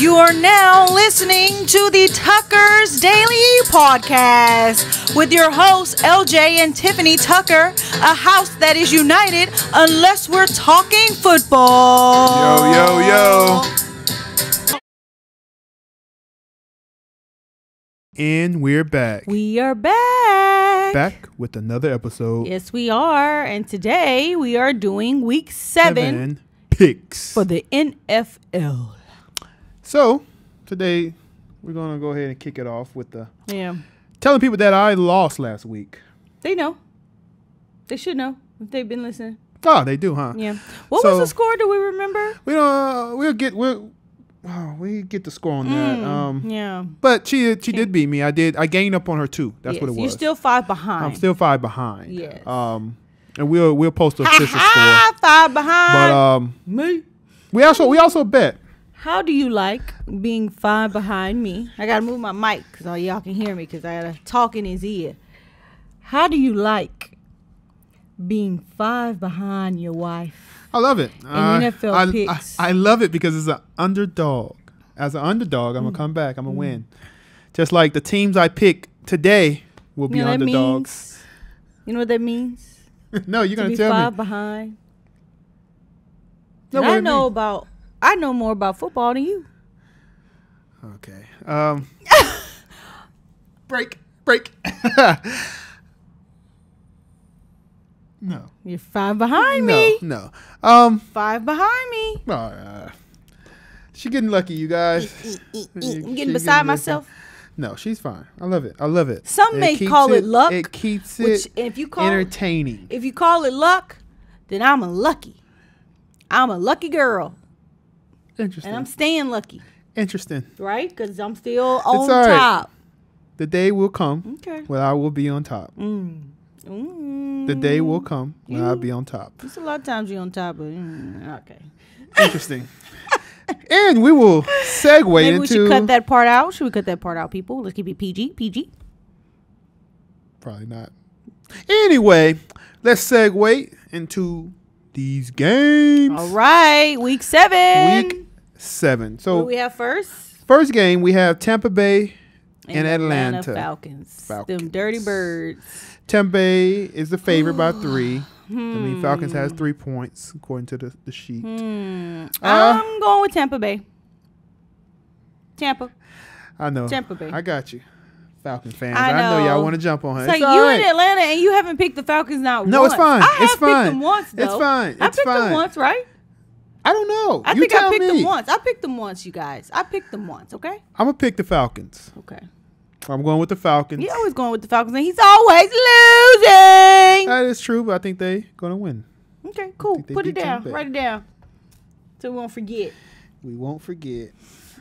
You are now listening to the Tucker's Daily Podcast with your hosts, LJ and Tiffany Tucker, a house that is united unless we're talking football. Yo. And we're back. We are back. Back with another episode. Yes, we are. And today we are doing week 7 picks for the NFL. So today we're going to go ahead and kick it off with telling people that I lost last week. They know. They should know if they've been listening. Oh, they do, huh? Yeah. What was the score? Do we remember? We get the score on that. Yeah. But she did beat me. I gained up on her too. That's what it was. You're still 5 behind. I'm still 5 behind. Yes. And we'll post the official score. 5 behind. But me. We also bet. How do you like being 5 behind me? I gotta move my mic because all y'all can hear me because I gotta talk in his ear. How do you like being 5 behind your wife? I love it. NFL picks. I love it because it's an underdog. As an underdog, I'm gonna come back. I'm gonna win. Just like the teams I pick today will be underdogs. You know what that means? No, you're gonna tell me. 5 behind. No, I know more about football than you. Okay. Break. No. You're 5 behind me. No. 5 behind me. She getting lucky, you guys. I'm getting beside myself. No, she's fine. I love it. Some may call it luck. It keeps it entertaining. If you call it luck, then I'm a lucky girl. Interesting. And I'm staying lucky. Interesting. Right? Because I'm still on top. The day will come when I will be on top. The day will come when I'll be on top. There's a lot of times you're on top, but okay. Interesting. And we will segue Maybe into... we should cut that part out. Should we cut that part out, people? Let's keep it PG. Probably not. Anyway, let's segue into these games. All right. Week 7. So what do we have first? First game, we have Tampa Bay and Atlanta Falcons. Them dirty birds. Tampa Bay is the favorite by 3. Falcons has 3 points according to the sheet. I'm going with Tampa Bay. Tampa. I know. Tampa Bay. I got you. Falcon fans. I know y'all want to jump on her. It's like you in Atlanta and you haven't picked the Falcons now. No, it's fine. I have picked them once, though. It's fine. I picked them once, right? I don't know. I think I picked them once. I picked them once, you guys. I picked them once, okay? I'm going to pick the Falcons. Okay. I'm going with the Falcons. You're always going with the Falcons, and he's always losing. That is true, but I think they're going to win. Okay, cool. Put it down. Write it down so we won't forget. We won't forget.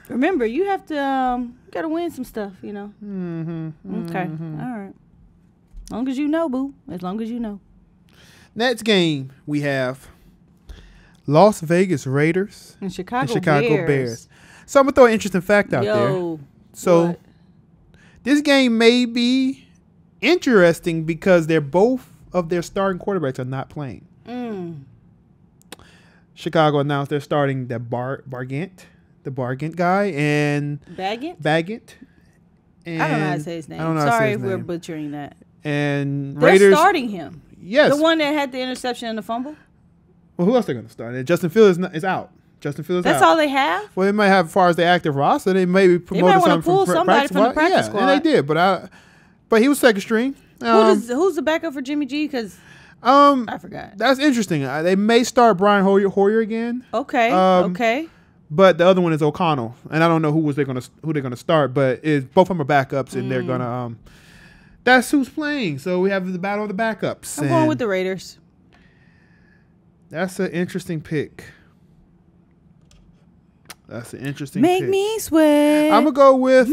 Remember, you have to got to win some stuff, you know. Okay. All right. As long as you know, boo. As long as you know. Next game, we have Las Vegas Raiders and Chicago Bears. So I'm going to throw an interesting fact out there. So this game may be interesting because both of their starting quarterbacks are not playing. Chicago announced they're starting the Bargent guy, and Baggett. And I don't know how to say his name. Sorry if we're butchering that. And they're Raiders starting him. Yes. The one that had the interception and the fumble? Well, who else are they going to start? Justin Fields is out. That's all they have? Well, they might have, as far as the active roster, they maybe promoted somebody from the practice squad. And they did, but he was second string. Who's the backup for Jimmy G? Because I forgot. That's interesting. They may start Brian Hoyer again. Okay. Okay. But the other one is O'Connell, and I don't know who they're gonna start. But both of them are backups, and they're gonna. That's who's playing. So we have the battle of the backups. I'm going with the Raiders. That's an interesting pick. Make me sweat. I'm gonna go with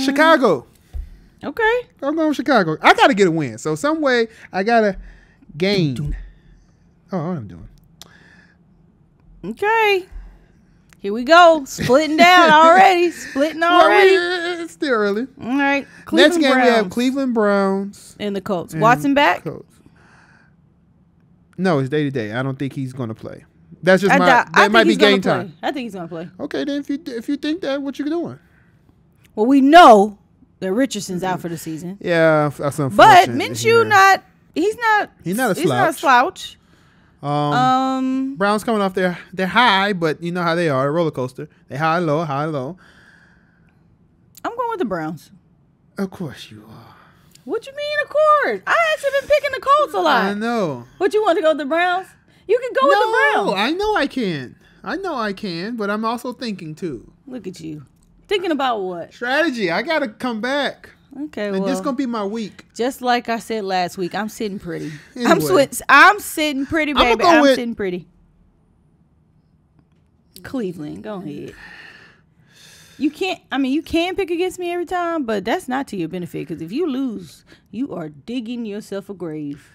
Chicago. Okay. I'm going with Chicago. I gotta get a win. So some way I gotta gain. Oh, what I'm doing. Okay. Here we go. Splitting down already. Well, it's still early. All right. Next game we have Cleveland Browns and the Colts. Watson back? No, it's day to day. I don't think he's going to play. That's just that might be game time. I think he's gonna play. Okay, then if you think that, what you doing? Well, we know that Richardson's out for the season. Yeah, that's unfortunate. But Minshew he's not a slouch. Browns coming off their high, but you know how they are, a roller coaster. They high low. I'm going with the Browns. Of course you are. What you mean, of course? I actually been picking the Colts a lot. I know. What, you want to go with the Browns? You can go with the Browns. No, I know I can, but I'm also thinking too. Look at you. Thinking about what? Strategy. I got to come back. Okay, and this is going to be my week. Just like I said last week, I'm sitting pretty. Anyway. I'm sitting pretty, baby. I'm sitting pretty. Cleveland, go ahead. You can pick against me every time, but that's not to your benefit, because if you lose, you are digging yourself a grave.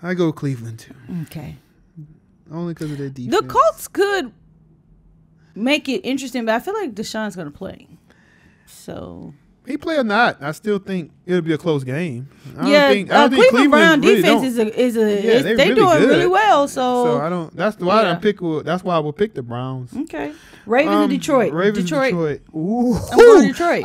I go Cleveland too. Okay. Only because of their defense. The Colts could make it interesting, but I feel like Deshaun's going to play. So he play or not, I still think it'll be a close game. I don't think Cleveland Brown defense they're doing really well. So I don't. That's why That's why I will pick the Browns. Okay. Ravens and Detroit. Detroit. Ooh. I'm going to Detroit.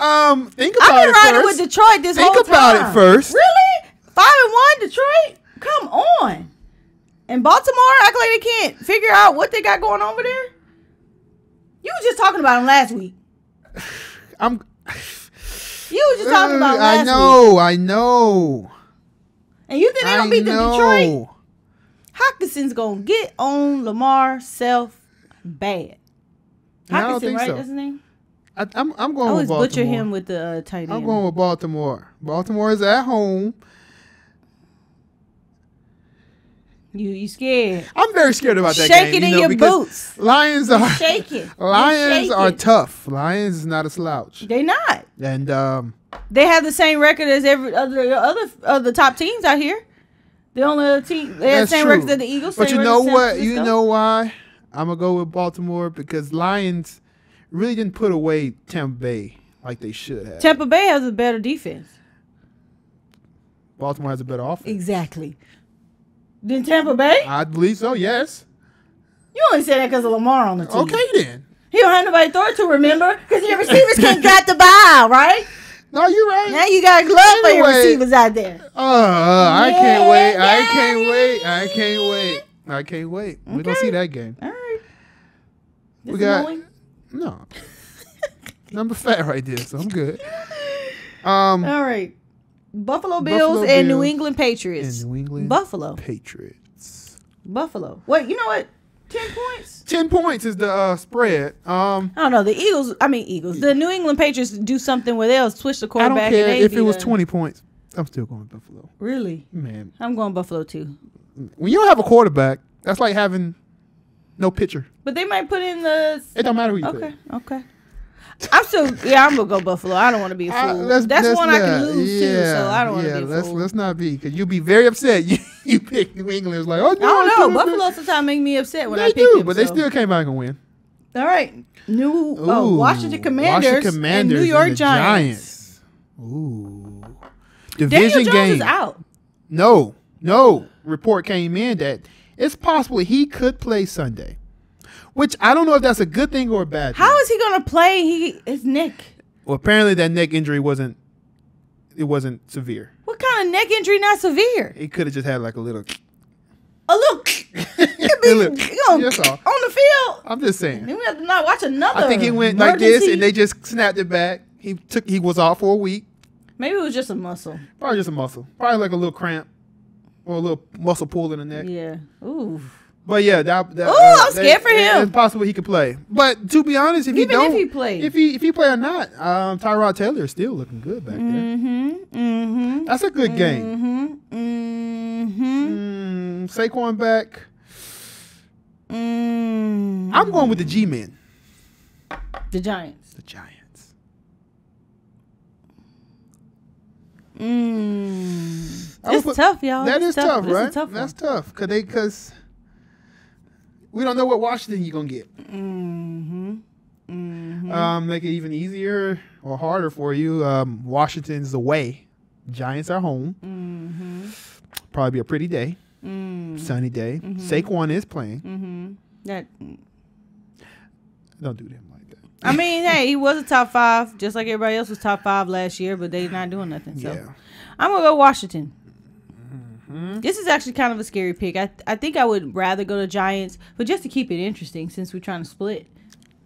Think about it. I've been riding with Detroit this whole time. Think about it first. Really? 5-1 Detroit? Come on. And Baltimore act like they can't figure out what they got going on over there. You were just talking about them last week. You were just talking about last week. I know. And you think they're going to beat the Detroit? Hawkinson's going to get on Lamar self bad. Hawkinson, right? So. That's his name? I'm going with Baltimore. I always butcher him with the tight end. I'm going with Baltimore. Baltimore is at home. You scared? I'm very scared about that game. Shaking in your boots. Lions are shaking. Lions are tough. Lions is not a slouch. They're not. And they have the same record as every other top teams out here. The only other team they have the same record as the Eagles. But you know what? You know why? I'm gonna go with Baltimore because Lions really didn't put away Tampa Bay like they should have. Tampa Bay has a better defense. Baltimore has a better offense. Exactly. Than Tampa Bay? I believe so, yes. You only say that because of Lamar on the team. Okay, then. He don't have nobody to throw it to, remember? Because your receivers can't got the ball, right? No, you're right. Now you got gloves for your receivers out there. I can't wait. I can't wait. Okay. We're going to see that game. All right. We got... No. Number fat right there, so I'm good. All right. Buffalo Bills and New England Patriots. Buffalo. Patriots. Buffalo. Wait, you know what? 10 points? 10 points is the spread. I don't know. The Eagles. The New England Patriots do something where they'll switch the quarterback. I don't care if it was 20 points. I'm still going Buffalo. Really? Man. I'm going Buffalo too. When you don't have a quarterback, that's like having no pitcher. But they might put in the... It don't matter who you pick. Okay. I'm going to go Buffalo. I don't want to be a fool. That's one I can lose too, so I don't want to be a fool. Let's not be, because you'll be very upset. You pick New England. It's like, oh, no. I don't know. Buffalo sometimes make me upset when I pick them. But they still came back and win. All right. Washington Commanders and New York Giants. Ooh. Division Daniel Jones game. is out. No. Report came in that it's possible he could play Sunday. Which I don't know if that's a good thing or a bad thing. How is he going to play? His neck. Well, apparently that neck injury wasn't severe. What kind of neck injury not severe? He could have just had like a little. A little. That's all. On the field. I'm just saying. Then we have to not watch another. I think he went like this and they just snapped it back. He was off for a week. Maybe it was just a muscle. Probably just a muscle. Probably like a little cramp or a little muscle pull in the neck. Yeah. Ooh. But yeah, I'm scared for him. It's possible he could play. But to be honest, if he play or not, Tyrod Taylor is still looking good back there. That's a good game. Saquon back. I'm going with the G-men. The Giants. It's tough, y'all. That is tough, right? That's tough because we don't know what Washington you're gonna get. Make it even easier or harder for you. Washington's away. Giants are home. Probably be a pretty day. Sunny day. Saquon is playing. That. Don't do them like that. I mean, hey, he was a top 5, just like everybody else was top 5 last year, but they're not doing nothing. So Yeah. I'm gonna go Washington. This is actually kind of a scary pick. I think I would rather go to Giants, but just to keep it interesting, since we're trying to split,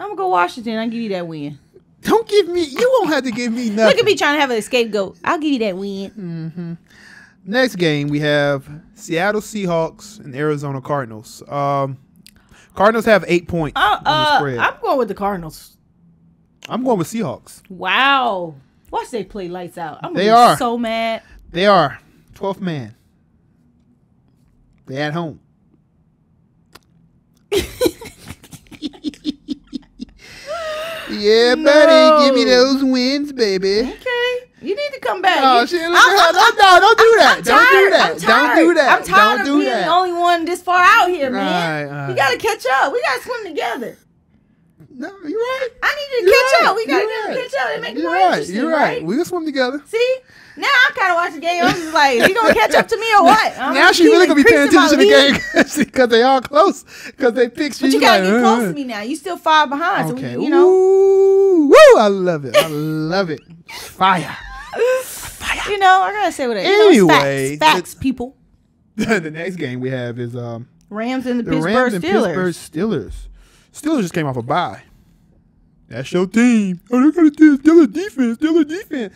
I'm gonna go Washington. I'll give you that win. Don't give me. You won't have to give me nothing. Look at me trying to have an scapegoat. I'll give you that win. Mm-hmm. Next game we have Seattle Seahawks and Arizona Cardinals. Cardinals have 8 points on the spread. I'm going with the Cardinals. I'm going with Seahawks. Wow. Watch they play lights out. I'm They gonna are be so mad. They are 12th man. They at home. Yeah, buddy. Give me those wins, baby. Okay. You need to come back. Oh, shit, look at her. No, don't do that. Don't do that. Don't do that. I'm tired Don't of do being that. the only one this far out here, man. All right. We got to catch up. We got to swim together. No, you're right. I need to catch up. We got to catch up and make it more interesting, You're right. We can swim together. See? Now I kind of watch the game. I'm just like, is he going to catch up to me or what? Now she really going to be paying attention to the game because they all close. Because they picked you. But you got to get close to me now. You still far behind. Okay. So, you know. Ooh, woo, I love it. I love it. Fire. You know, I got to say what it is. Anyway. Facts, people. The next game we have is Rams and the Rams Pittsburgh and Steelers. Pittsburgh Steelers. Steelers just came off a bye. That's your team. Oh, they got to do Steelers defense. Steelers defense.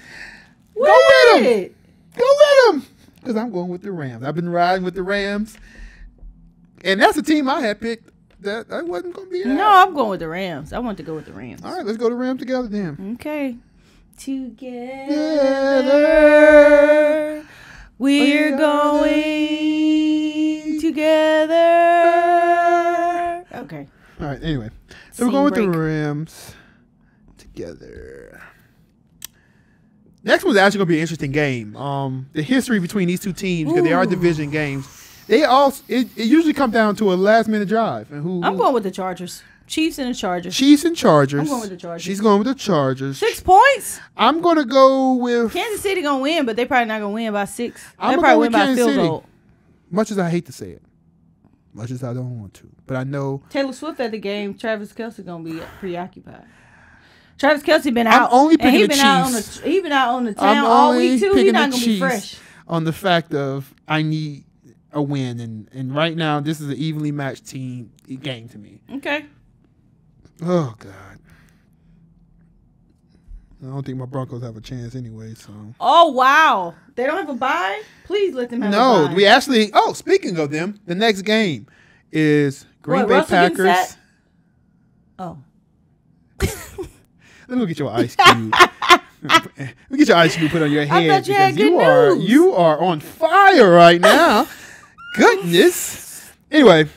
Go with them. Go with them. Because I'm going with the Rams. I've been riding with the Rams. And that's a team I had picked that I wasn't going to be at. No, I'm going with the Rams. I want to go with the Rams. All right, let's go to Rams together then. Okay. Together. We're going together. Okay. All right, anyway. So we're going with the Rams together. Next one's actually going to be an interesting game. The history between these two teams, because they are division games, it usually comes down to a last-minute drive. And I'm going with the Chargers. Chiefs and the Chargers. Chiefs and Chargers. I'm going with the Chargers. She's going with the Chargers. 6 points? I'm going to go with... Kansas City going to win, but they probably not going to win by 6. I'm They going probably to win by a field goal. Much as I hate to say it. Much as I don't want to. But I know... Taylor Swift at the game, Travis Kelce going to be preoccupied. Travis Kelce been out. I'm only picking the Chiefs. He been out on the town all week too. He's not gonna be fresh. On the fact of I need a win, and right now this is an evenly matched game to me. Okay. Oh God. I don't think my Broncos have a chance anyway. So. Oh wow, they don't have a bye. Please let them have a bye. No, we actually. Oh, speaking of them, the next game is Green Bay Russell Packers. Oh. Let me get your ice cube. Let me get your ice cube put on your head. I thought you had good news. You are on fire right now. Goodness. Anyway,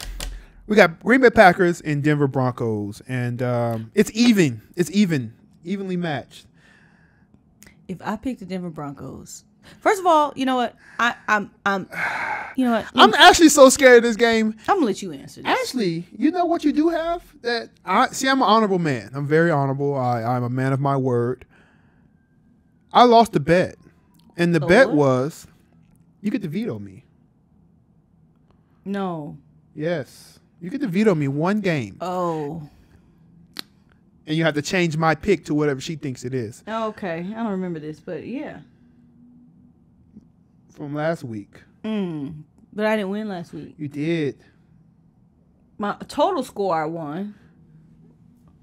we got Green Bay Packers and Denver Broncos, and it's even. It's evenly matched. If I pick the Denver Broncos, first of all, you know what? I'm you know what? I'm actually so scared of this game. I'm gonna let you answer this. Actually, you know what you do have? I'm an honorable man. I'm very honorable. I'm a man of my word. I lost the bet. And the bet was you get to veto me. No. Yes. You get to veto me one game. Oh. And you have to change my pick to whatever she thinks it is. Okay. I don't remember this, but yeah. From last week. But I didn't win last week. You did. My total score I won.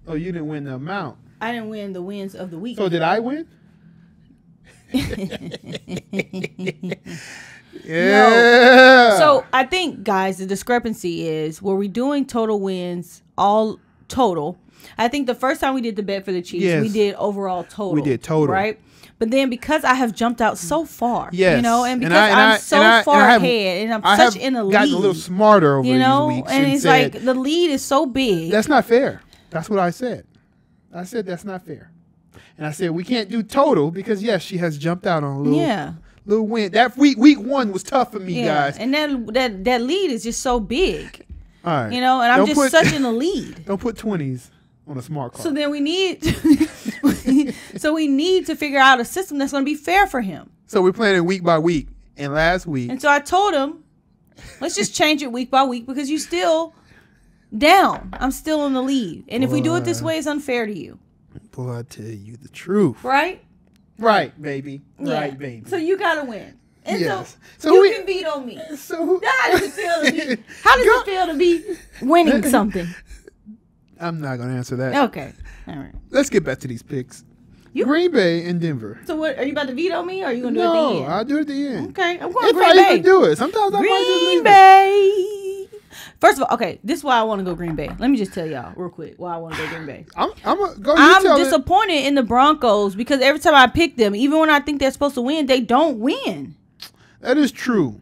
Oh, you didn't win the amount. I didn't win the wins of the week. So did I win? Yeah. No. So I think, guys, the discrepancy is, were we doing total wins, all total? I think the first time we did the bet for the Chiefs, we did overall total. We did total. Right? But then because I have jumped out so far, you know, and because I'm so far ahead, and I'm such in the lead. Gotten a little smarter over these weeks. And it's like the lead is so big. That's not fair. That's what I said. I said that's not fair. And I said we can't do total because, yes, she has jumped out on a little win. That week one was tough for me, guys. And that lead is just so big. All right. You know, and I'm just such in the lead. Don't put 20s on a smart card. So then we need to figure out a system that's going to be fair for him. So we're playing it week by week. And last week. And so I told him, let's just change it week by week because you still down. I'm still in the lead. And if we do it this way, it's unfair to you. Boy, I tell you the truth. Right? Right, baby. Yeah. Right, baby. So you got to win. And yes. so you can veto me. So how does it feel to be? How does it feel to be winning something? I'm not going to answer that. Okay. All right. Let's get back to these picks. Green Bay and Denver. So what? Are you about to veto me, or are you going to do it at the end? No, I'll do it at the end. Okay, I'm going if Green I Bay. even do it. Sometimes I might just Green leave Bay. First of all, okay, this is why I want to go Green Bay. Let me just tell y'all real quick why I want to go Green Bay. I'm disappointed in the Broncos because every time I pick them, even when I think they're supposed to win, they don't win. That is true.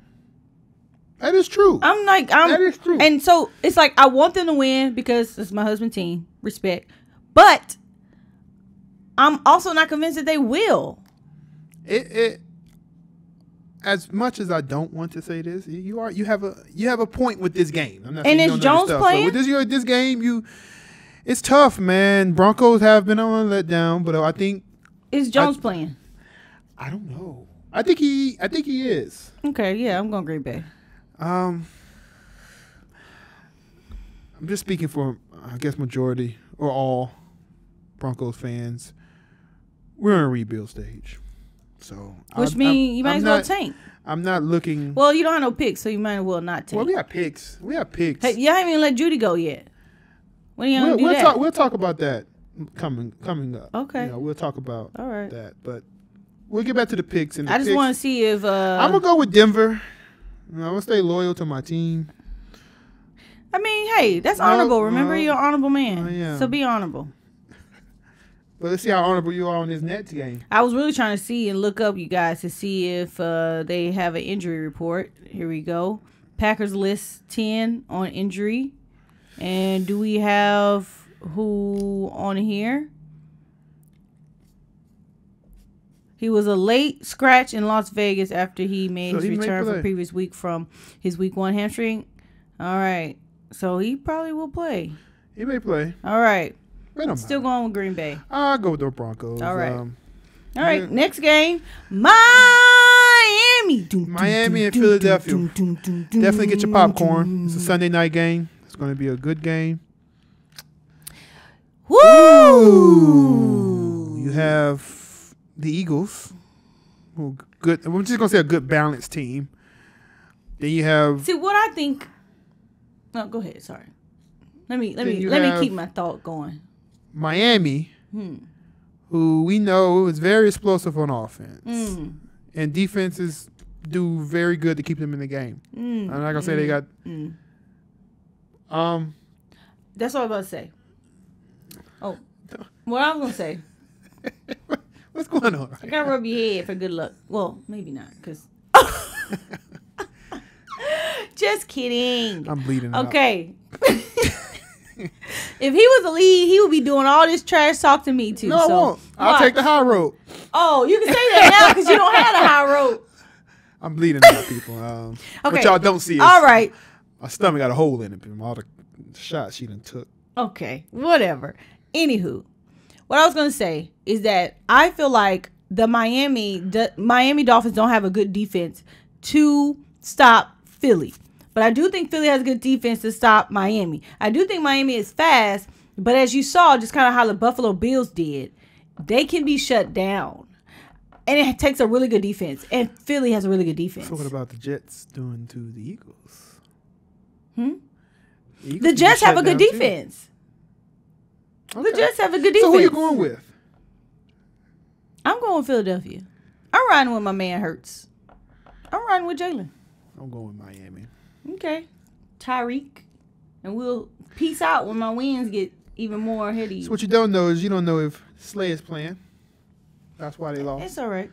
That is true. That is true. And so it's like I want them to win because it's my husband's team. Respect. But I'm also not convinced that they will. It as much as I don't want to say this, you have a point with this game. I'm not and is Jones playing? With this game, it's tough, man. Broncos have been on a letdown, but I think is Jones playing? I don't know. I think he is. Okay, yeah, I'm going Green Bay. I'm just speaking for I guess majority or all Broncos fans. We're in a rebuild stage. So which means you might as well tank. I'm not looking. Well, you don't have no picks, so you might as well not tank. Well, we have picks. Hey, you haven't even let Judy go yet. When are you gonna do that? We'll talk about that coming up. Okay. We'll talk about that. But we'll get back to the picks. I just want to see if I'm gonna go with Denver. I'm gonna stay loyal to my team. I mean, hey, that's honorable. Remember, you're an honorable man. Yeah. So be honorable. But let's see how honorable you are on this Nets game. I was really trying to see and look up you guys to see if they have an injury report. Here we go. Packers list 10 on injury. And do we have who on here? He was a late scratch in Las Vegas after he made his return from previous week from his week 1 hamstring. All right. So he probably will play. He may play. All right. Still going with Green Bay. I'll go with the Broncos. All right. All right. Next game. Miami and Philadelphia. Definitely get your popcorn. It's a Sunday night game. It's going to be a good game. Woo! You have the Eagles. Good. I'm just going to say a good balanced team. Then you have. See what I think. No, go ahead. Sorry. Let me keep my thought going. Miami, who we know is very explosive on offense, and defenses do very good to keep them in the game. I'm not gonna say they got. That's what I was about to say. Oh, what I was gonna say. What's going on? I gotta rub your head for good luck. Well, maybe not, cause. Just kidding. I'm bleeding. Okay. If he was the lead, he would be doing all this trash talk to me too. No, I won't. I'll take the high road. Oh, you can say that now because you don't have the high road. I'm bleeding out, people. Okay. What y'all don't see is all right. My stomach got a hole in it from all the shots she done took. Okay, whatever. Anywho, what I was going to say is that I feel like the Miami Dolphins don't have a good defense to stop Philly. But I do think Philly has a good defense to stop Miami. I do think Miami is fast, but as you saw, just kind of how the Buffalo Bills did, they can be shut down. And it takes a really good defense. And Philly has a really good defense. So what about the Jets doing to the Eagles? The Jets have a good defense. Okay. The Jets have a good defense. So who are you going with? I'm going with Philadelphia. I'm riding with my man Hurts. I'm riding with Jalen. I'm going with Miami. Okay. Tyreek. And we'll peace out when my wins get even more ahead of you. So what you don't know is you don't know if Slay is playing. That's why they lost. It's all right.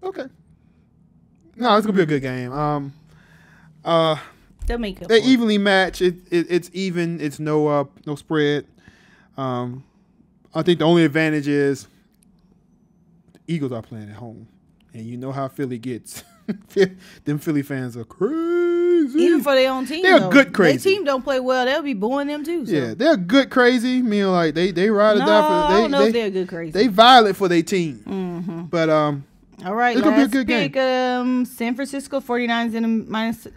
Okay. No, it's going to be a good game. They'll make up. They evenly match. It's even. It's no spread. I think the only advantage is the Eagles are playing at home. And you know how Philly gets. Them Philly fans are crazy. Even for their own team, they're good crazy. Their team don't play well. They'll be booing them too. So. Yeah, they're good crazy. Meaning like they ride or die for. I don't know if they're good crazy. They violent for their team. Mm-hmm. But All right, it's gonna be a let's good pick game. San Francisco 49ers and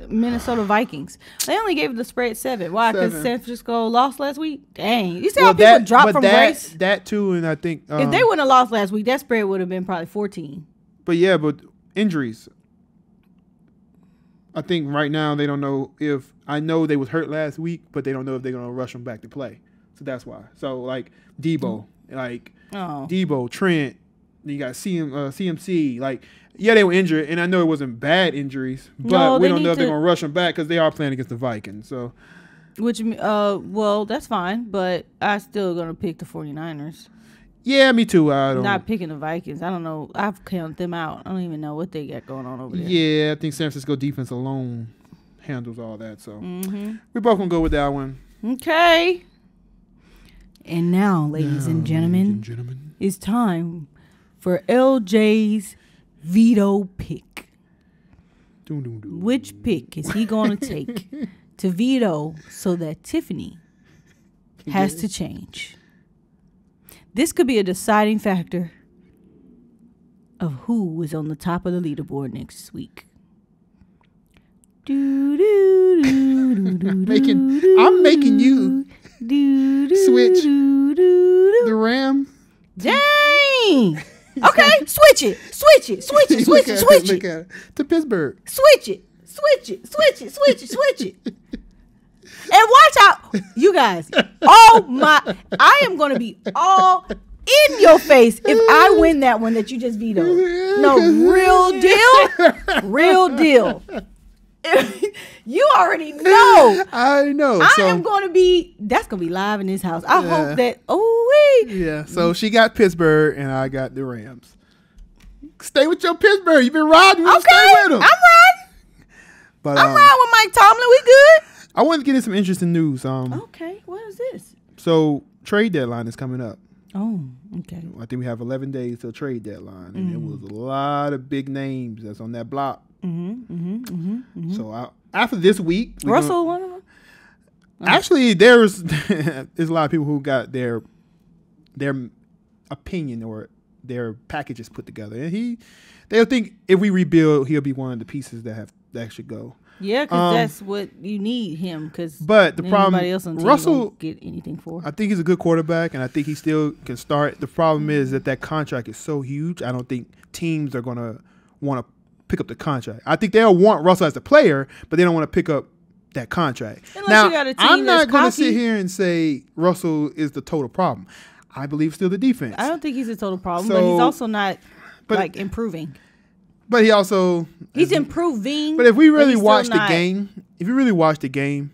Minnesota Vikings. They only gave the spread 7. Why? Because San Francisco lost last week? Dang. You see how people dropped from grace? That too, and I think... if they wouldn't have lost last week, that spread would have been probably 14. But injuries. I think right now they don't know if... I know they was hurt last week, but they don't know if they're going to rush them back to play. So that's why. So, like, Debo. Debo, Trent... You got CMC. Like, yeah, they were injured, and I know it wasn't bad injuries, but we don't know if they're going to rush them back because they are playing against the Vikings. So, well, that's fine, but I'm still going to pick the 49ers. Yeah, me too. Not picking the Vikings. I don't know. I've counted them out. I don't even know what they got going on over there. Yeah, I think San Francisco defense alone handles all that. So, we both going to go with that one. Okay. And now, ladies and gentlemen, it's time for LJ's veto pick. Which pick is he going to take to veto so that Tiffany has to change? This could be a deciding factor of who is on the top of the leaderboard next week. I'm making you switch the Ram. Dang! Okay, switch it to Pittsburgh. Switch it. And watch out, you guys. I am going to be all in your face if I win that one that you just vetoed. No, real deal. You already know. I know. I am going to be, that's going to be live in this house. I hope that, Yeah, so she got Pittsburgh and I got the Rams. Stay with your Pittsburgh. You've been riding with them. Stay with them. I'm riding. But I'm riding with Mike Tomlin. We good? I wanted to get in some interesting news. Okay, what is this? So, trade deadline is coming up. Oh, okay. I think we have 11 days till trade deadline. And there was a lot of big names that's on that block. So, after this week... Russell, one of them? Actually, there's a lot of people who got their opinion or their packages put together, and they'll think if we rebuild, he'll be one of the pieces that should go. Yeah, because that's what you need him. But the problem, else on Russell won't get anything for. I think he's a good quarterback, and I think he still can start. The problem is that contract is so huge. I don't think teams are gonna want to pick up the contract. I think they'll want Russell as a player, but they don't want to pick up that contract. Unless you got a team I'm not going to sit here and say Russell is the total problem. I believe still the defense. I don't think he's a total problem, but he's also not improving. But he's improving. But if we really watch the game,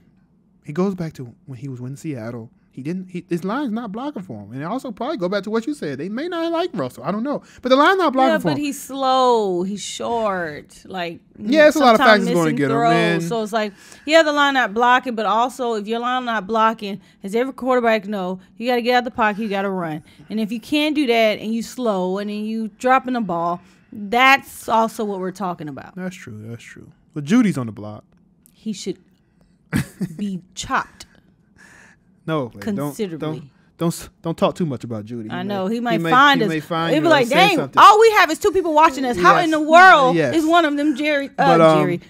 he goes back to when he was in Seattle. His line's not blocking for him. And also probably go back to what you said. They may not like Russell. I don't know. But the line's not blocking for him. Yeah, but he's slow. He's short. It's a lot of factors going to get him, man. So it's the line not blocking, but also if your line not blocking, as every quarterback know, you got to get out the pocket, you got to run. And if you can't do that and you slow and then you dropping the ball, that's also what we're talking about. That's true. But Judy's on the block. He should be chopped. No, considerably. Don't talk too much about Judy. I know he might find us. He'll be like, "Dang, something. All we have is 2 people watching us. How in the world is one of them Judy?" And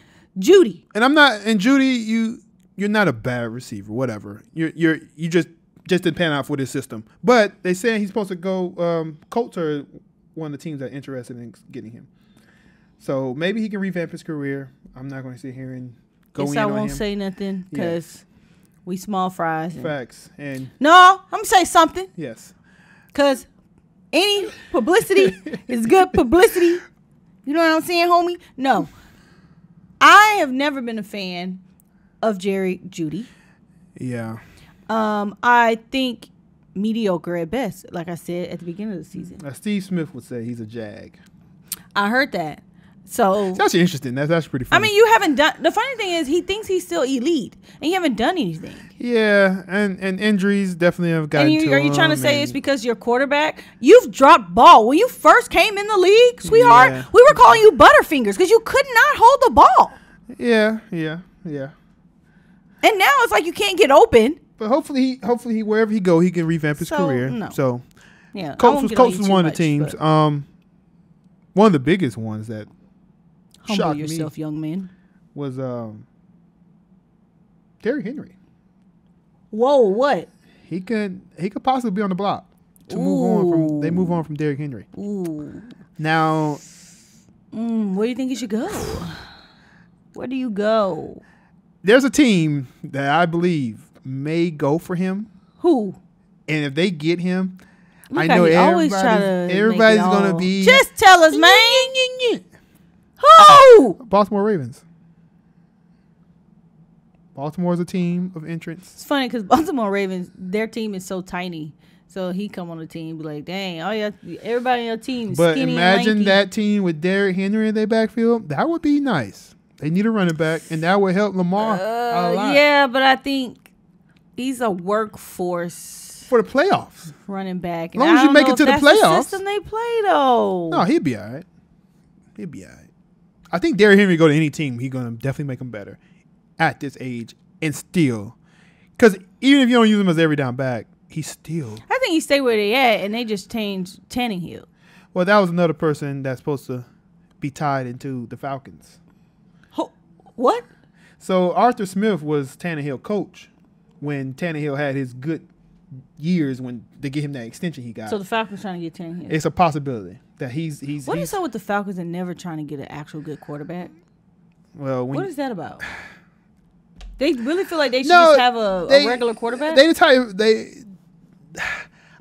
Judy, you're not a bad receiver. Whatever. You just didn't pan out for this system. But they saying he's supposed to go. Colts are one of the teams that are interested in getting him. So maybe he can revamp his career. I'm not going to sit here and go in on him. I won't say nothing because. We small fries. Facts. And no, I'm going to say something. Yes. Because any publicity is good publicity. You know what I'm saying, homie? No. I have never been a fan of Jerry Jeudy. Yeah. I think mediocre at best, like I said at the beginning of the season. Steve Smith would say he's a jag. I heard that. So it's actually interesting. That's pretty funny. I mean, you haven't done. The funny thing is, he thinks he's still elite, and you haven't done anything. Yeah, and injuries definitely have gotten to him. Are you trying to say it's because your quarterback? You've dropped ball when you first came in the league, sweetheart. Yeah. We were calling you Butterfingers because you could not hold the ball. Yeah. And now it's like you can't get open. But hopefully, wherever he go, he can revamp his career. No. So yeah, Colts was one of the teams. one of the biggest ones that Humble shocked yourself, me young man. was Derrick Henry. Whoa, what? He could possibly be on the block to move on from Derrick Henry. Ooh. Now, where do you think you should go? Where do you go? there's a team that I believe may go for him. Who? And if they get him, Look, I know everybody's going to be. Just tell us, man. Who? Baltimore Ravens. Baltimore is a team of entrants. It's funny because Baltimore Ravens, their team is so tiny. So he come on the team, be like, dang, everybody on your team is skinny and lanky. Imagine that team with Derrick Henry in their backfield. That would be nice. They need a running back, and that would help Lamar a lot. Yeah, but I think he's a workforce for the playoffs. Running back. As long as you make it to the playoffs. The system they play, though. No, he'll be all right. He'll be all right. I think Derrick Henry go to any team, he's going to definitely make them better at this age and still. Because even if you don't use him as every down back, he's still. I think he stay where they at, and they just changed Tannehill. Well, that was another person that's supposed to be tied into the Falcons. What? So Arthur Smith was Tannehill coach when Tannehill had his good years when they get him that extension he got. So the Falcons trying to get Tannehill. It's a possibility that he's. What is up with the Falcons and never trying to get an actual good quarterback? Well, what is that about? They really feel like they should just have a regular quarterback.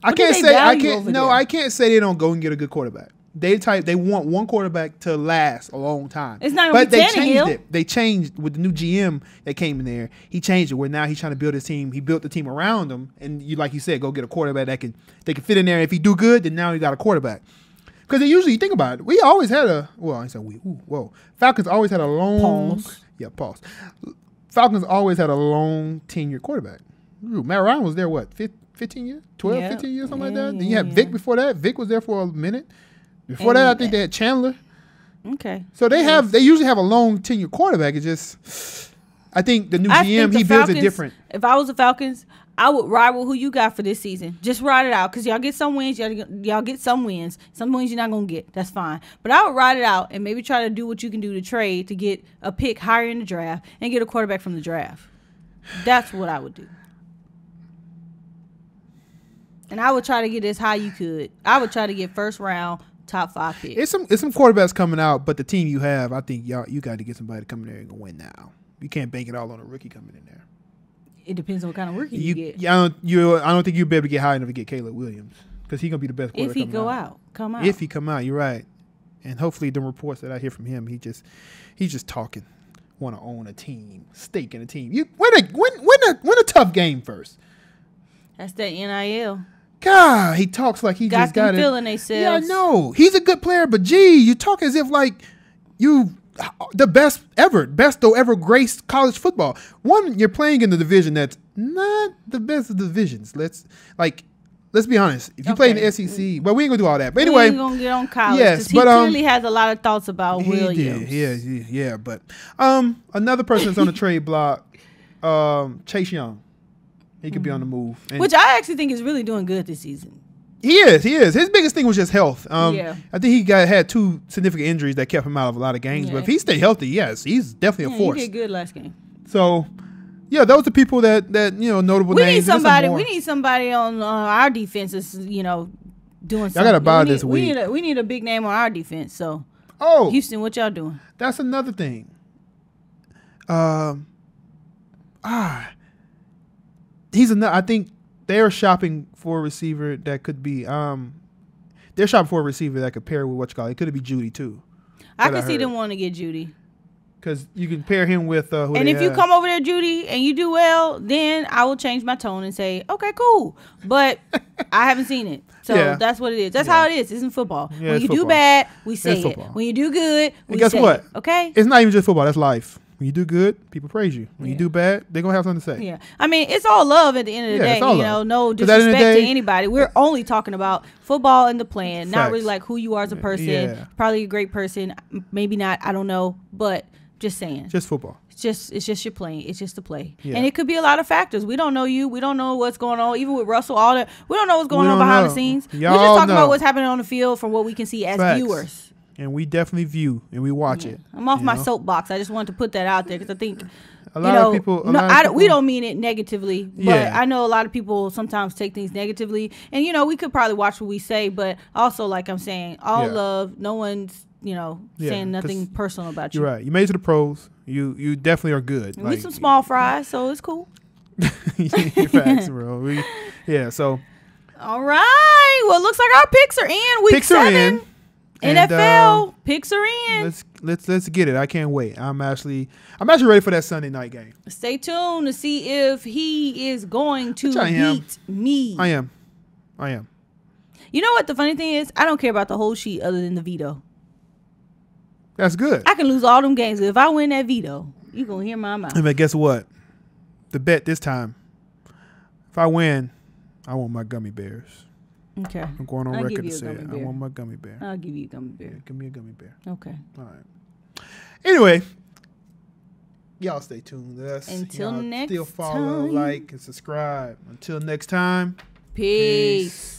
I can't say they don't go and get a good quarterback. They want one quarterback to last a long time. It's not going to be Tannehill. But they changed it. They changed with the new GM that came in there. He changed it where now he's trying to build his team. He built the team around him, and like you said, go get a quarterback that can fit in there. If he do good, then now he got a quarterback. Because usually you think about it, we always had Falcons always had a long pause. Yeah, pause. Falcons always had a long 10-year quarterback. Matt Ryan was there 15 years, 12, 15 years, something like that. Then you had Vic before that. Vic was there for a minute. Before that, I think they had Chandler. Okay. So they usually have a long 10-year quarterback. It's just, I think the new GM, he builds it different. If I was the Falcons, I would ride with who you got for this season. Just ride it out because y'all get some wins. Y'all get some wins. Some wins you're not going to get. That's fine. But I would ride it out and maybe try to do what you can do to trade to get a pick higher in the draft and get a quarterback from the draft. That's what I would do. And I would try to get as high you could. I would try to get first round, top 5 picks. It's some quarterbacks coming out, but the team you have, I think you got to get somebody to come in there and win now. You can't bank it all on a rookie coming in there. It depends on what kind of rookie you get. I don't think you'll be able to get high enough to get Caleb Williams because he's gonna be the best quarterback. If he come out. If he come out, you're right. And hopefully, the reports that I hear from him, he's just talking. Want to own a team, stake in a team. You win a tough game first. That's that NIL. God, he talks like he just got it. Feeling themselves. Yeah, I know. He's a good player, but you talk as if like you the best though ever graced college football. One, you're playing in the division that's not the best of divisions. Let's be honest. If you play in the SEC, but we ain't gonna do all that. But anyway, we ain't gonna get on college. Yes, but he clearly has a lot of thoughts about Williams. Yeah. But another person that's on the trade block, Chase Young. He could be on the move, which I actually think is really doing good this season. He is. His biggest thing was just health. I think he had 2 significant injuries that kept him out of a lot of games. Yeah. But if he stayed healthy, yes, he's definitely a force. He did good last game. So, yeah, those are people that notable names. We need somebody on our defense that's doing something. I gotta buy this week. We need a big name on our defense. So, Houston, what y'all doing? That's another thing. I think they're shopping for a receiver that could be. They're shopping for a receiver that could pair with what you call it. It could be Judy too. I can see them wanting to get Judy. Because you can pair him with. And if you come over there, Judy, and you do well, then I will change my tone and say, okay, cool. But I haven't seen it. So that's what it is. That's how it is. It's in football. Yeah, when you football. do bad, we say it. When you do good, we say it. And guess what? Okay? It's not even just football. That's life. When you do good, people praise you. When you do bad, they're going to have something to say. Yeah. I mean, it's all love at the end of the day. No disrespect to anybody. We're only talking about football and the plan, not really like who you are as a person. Yeah. Probably a great person. Maybe not. I don't know. But just saying. Just football. It's just your playing. It's just the play. Yeah. And it could be a lot of factors. We don't know you. We don't know what's going on. Even with Russell, all that. We don't know what's going on behind the scenes. We're just talking about what's happening on the field from what we can see as viewers. and we definitely view and we watch it. I'm off my soapbox. I just wanted to put that out there because I think a lot of people. We don't mean it negatively, but I know a lot of people sometimes take things negatively, and we could probably watch what we say, but also like I'm saying, all love. No one's saying nothing personal about you. You're right. You made it to the pros. You definitely are good. We some small fries, so it's cool. Facts, bro. So. All right. Well, it looks like our picks are in. Week 7. NFL picks are in. Let's get it. I can't wait. I'm actually ready for that Sunday night game. Stay tuned to see if he is going to beat me. I am. You know what the funny thing is? I don't care about the whole sheet other than the veto. That's good. I can lose all them games. If I win that veto, you gonna hear my mouth. But guess what? The bet this time. If I win, I want my gummy bears. Okay. I'm going on record to say it. I want my gummy bear. I'll give you a gummy bear. Yeah, give me a gummy bear. Okay. All right. Anyway, y'all stay tuned with us. Until next time. Still follow, like, and subscribe. Until next time. Peace.